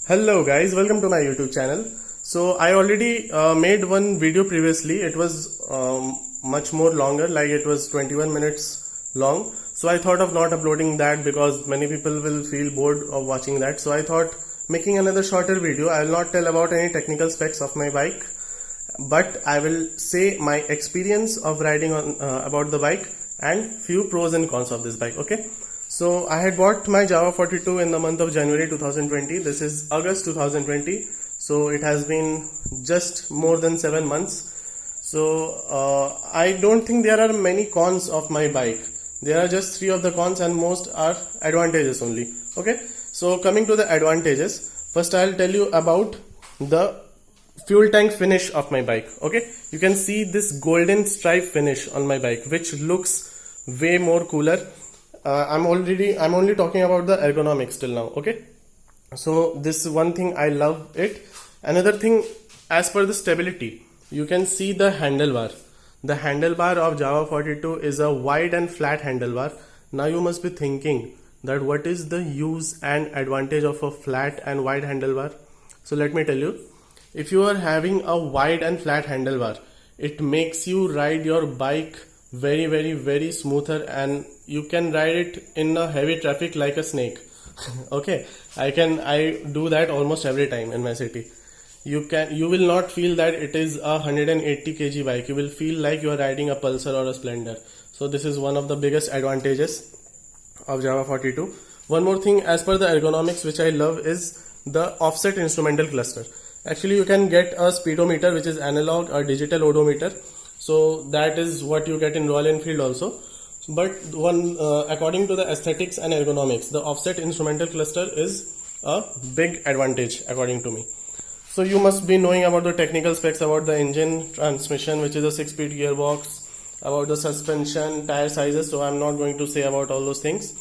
Hello guys, welcome to my YouTube channel. So I already made one video previously. It was much more longer, like it was 21 minutes long. So I thought of not uploading that because many people will feel bored of watching that. So I thought making another shorter video. I will not tell about any technical specs of my bike, but I will say my experience of riding on about the bike and few pros and cons of this bike. Okay. So I had bought my Jawa 42 in the month of January 2020. This is August 2020. So it has been just more than 7 months. So I don't think there are many cons of my bike. There are just 3 of the cons and most are advantages only. Okay. So coming to the advantages, first I'll tell you about the fuel tank finish of my bike. Okay. You can see this golden stripe finish on my bike, which looks way more cooler. I'm only talking about the ergonomics till now. Okay, so this is one thing I love it. Another thing, as per the stability, you can see the handlebar. The handlebar of Jawa 42 is a wide and flat handlebar. Now you must be thinking that what is the use and advantage of a flat and wide handlebar? So let me tell you, if you are having a wide and flat handlebar, it makes you ride your bike very smoother, and you can ride it in a heavy traffic like a snake. Okay, I do that almost every time in my city. You will not feel that it is a 180 kg bike. You will feel like you are riding a Pulsar or a Splendor. So this is one of the biggest advantages of Jawa 42. One more thing, as per the ergonomics, which I love, is the offset instrumental cluster. Actually, you can get a speedometer, which is analog, or digital odometer. So that is what you get in Royal Enfield also. But according to the aesthetics and ergonomics, the offset instrumental cluster is a big advantage according to me. So you must be knowing about the technical specs about the engine, transmission, which is a 6-speed gearbox, about the suspension, tire sizes. So I'm not going to say about all those things.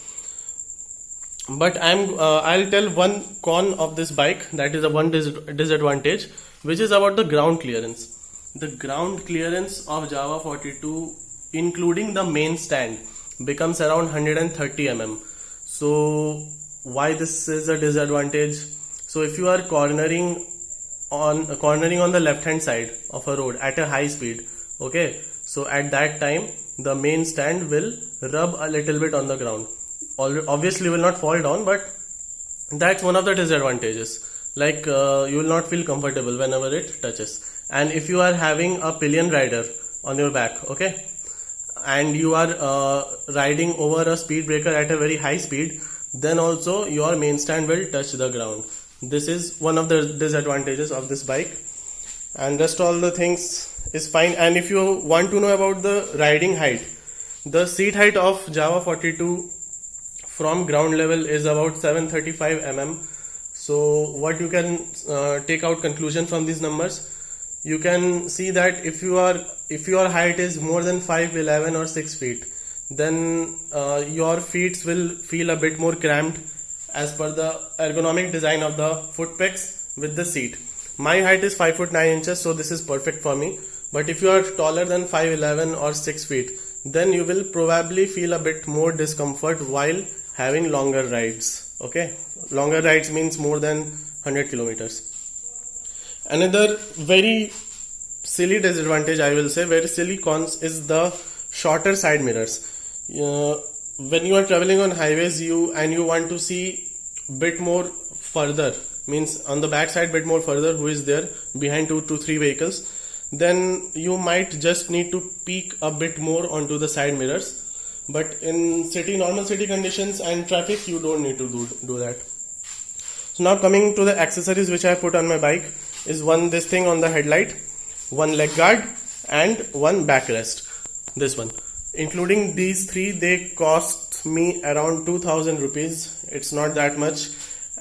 But I'll tell one con of this bike, that is a one disadvantage, which is about the ground clearance. The ground clearance of Jawa 42, including the main stand, becomes around 130 mm. So why this is a disadvantage? So if you are cornering on the left hand side of a road at a high speed, okay, so at that time the main stand will rub a little bit on the ground. Obviously will not fall down, but that's one of the disadvantages. Like you will not feel comfortable whenever it touches. And if you are having a pillion rider on your back, okay, and you are riding over a speed breaker at a very high speed, then also your main stand will touch the ground. This is one of the disadvantages of this bike, and rest all the things is fine. And if you want to know about the riding height, the seat height of Jawa 42 from ground level is about 735 mm. So what you can take out conclusion from these numbers, you can see that if your height is more than 5'11" or 6 feet, then your feet will feel a bit more cramped as per the ergonomic design of the foot pegs with the seat. My height is 5 foot 9 inches, so this is perfect for me. But if you are taller than 5'11" or 6 feet, then you will probably feel a bit more discomfort while having longer rides. Okay, longer rides means more than 100 kilometers. Another very silly disadvantage, I will say, very silly cons, is the shorter side mirrors. When you are traveling on highways, you want to see bit more further, means on the back side bit more further who is there behind 2 to 3 vehicles, then you might just need to peek a bit more onto the side mirrors. But in normal city conditions and traffic, you don't need to do that. So now coming to the accessories which I put on my bike is this thing on the headlight, one leg guard, and one backrest. This one, including these 3, they cost me around 2000 rupees. It's not that much.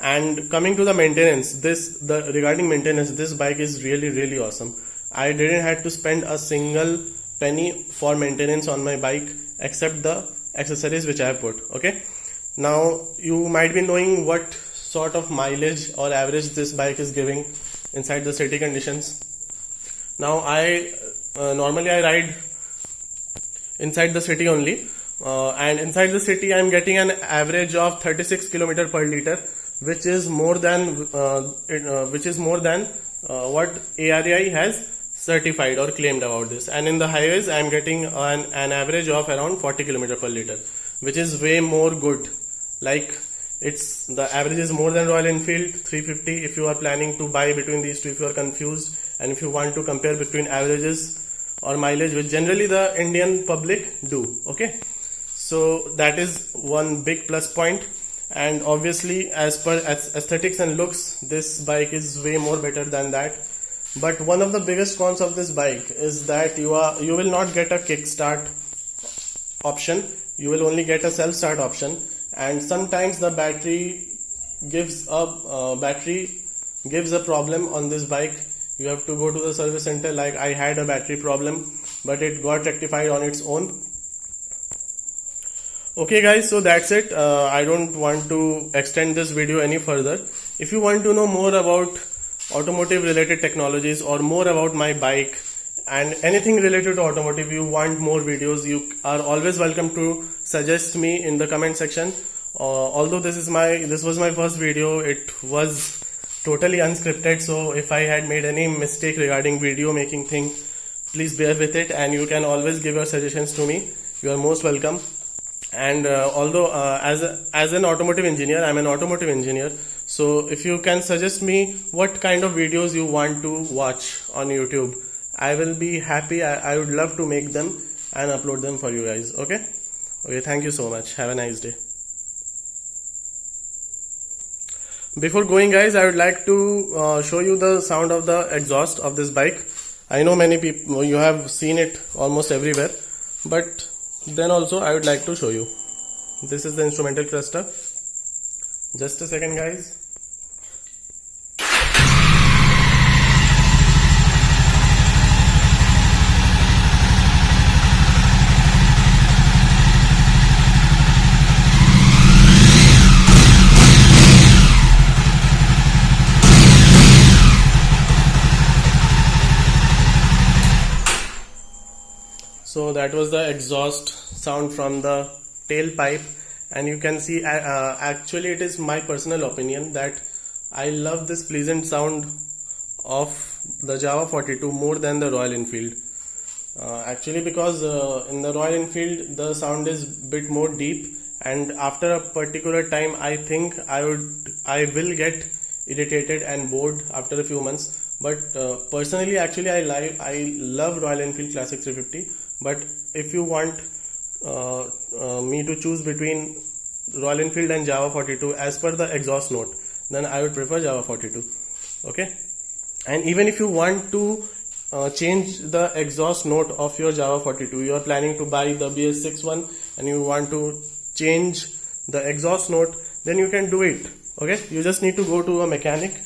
And coming to the maintenance, regarding maintenance, this bike is really awesome. I didn't have to spend a single penny for maintenance on my bike except the accessories which I have put. Okay, now you might be knowing what sort of mileage or average this bike is giving inside the city conditions. Now normally I ride inside the city only, and inside the city I'm getting an average of 36 km per liter. which is more than what ARAI has certified or claimed about this. And in the highways, I am getting an average of around 40 km per liter, which is way more good. Like, it's the average is more than Royal Enfield 350. If you are planning to buy between these two, if you are confused, and if you want to compare between averages or mileage, which generally the Indian public do, okay, so that is one big plus point. And obviously, as per aesthetics and looks, this bike is way more better than that. But one of the biggest cons of this bike is that you will not get a kickstart option. You will only get a self start option, and sometimes the battery gives a problem on this bike. You have to go to the service center. Like, I had a battery problem, but it got rectified on its own. Okay guys, so that's it. I don't want to extend this video any further. If you want to know more about automotive related technologies or more about my bike and anything related to automotive, you want more videos, you are always welcome to suggest me in the comment section. Although this was my first video, it was totally unscripted, so if I had made any mistake regarding video making thing, please bear with it, and you can always give your suggestions to me. You are most welcome. And although as an automotive engineer, I'm an automotive engineer, so if you can suggest me what kind of videos you want to watch on YouTube, I will be happy. I would love to make them and upload them for you guys. Okay, thank you so much. Have a nice day. Before going guys, I would like to show you the sound of the exhaust of this bike. I know many people, you have seen it almost everywhere, but then also I would like to show you. This is the instrumental cluster. Just a second guys. So that was the exhaust sound from the tailpipe, and you can see actually it is my personal opinion that I love this pleasant sound of the Jawa 42 more than the Royal Enfield. Actually, because in the Royal Enfield the sound is bit more deep, and after a particular time I think I will get irritated and bored after a few months. But personally, actually I love Royal Enfield Classic 350. But if you want me to choose between Royal Enfield and Jawa 42 as per the exhaust note, then I would prefer Jawa 42. Okay, and even if you want to change the exhaust note of your Jawa 42, you are planning to buy the BS6 one and you want to change the exhaust note, then you can do it. Okay, you just need to go to a mechanic,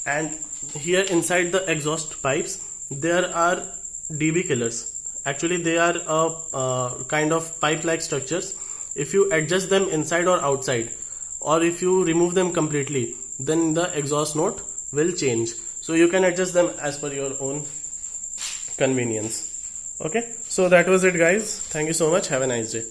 and here inside the exhaust pipes there are dB killers. Actually, they are a kind of pipe-like structures. If you adjust them inside or outside, or if you remove them completely, then the exhaust note will change. So you can adjust them as per your own convenience. Okay, so that was it guys. Thank you so much. Have a nice day.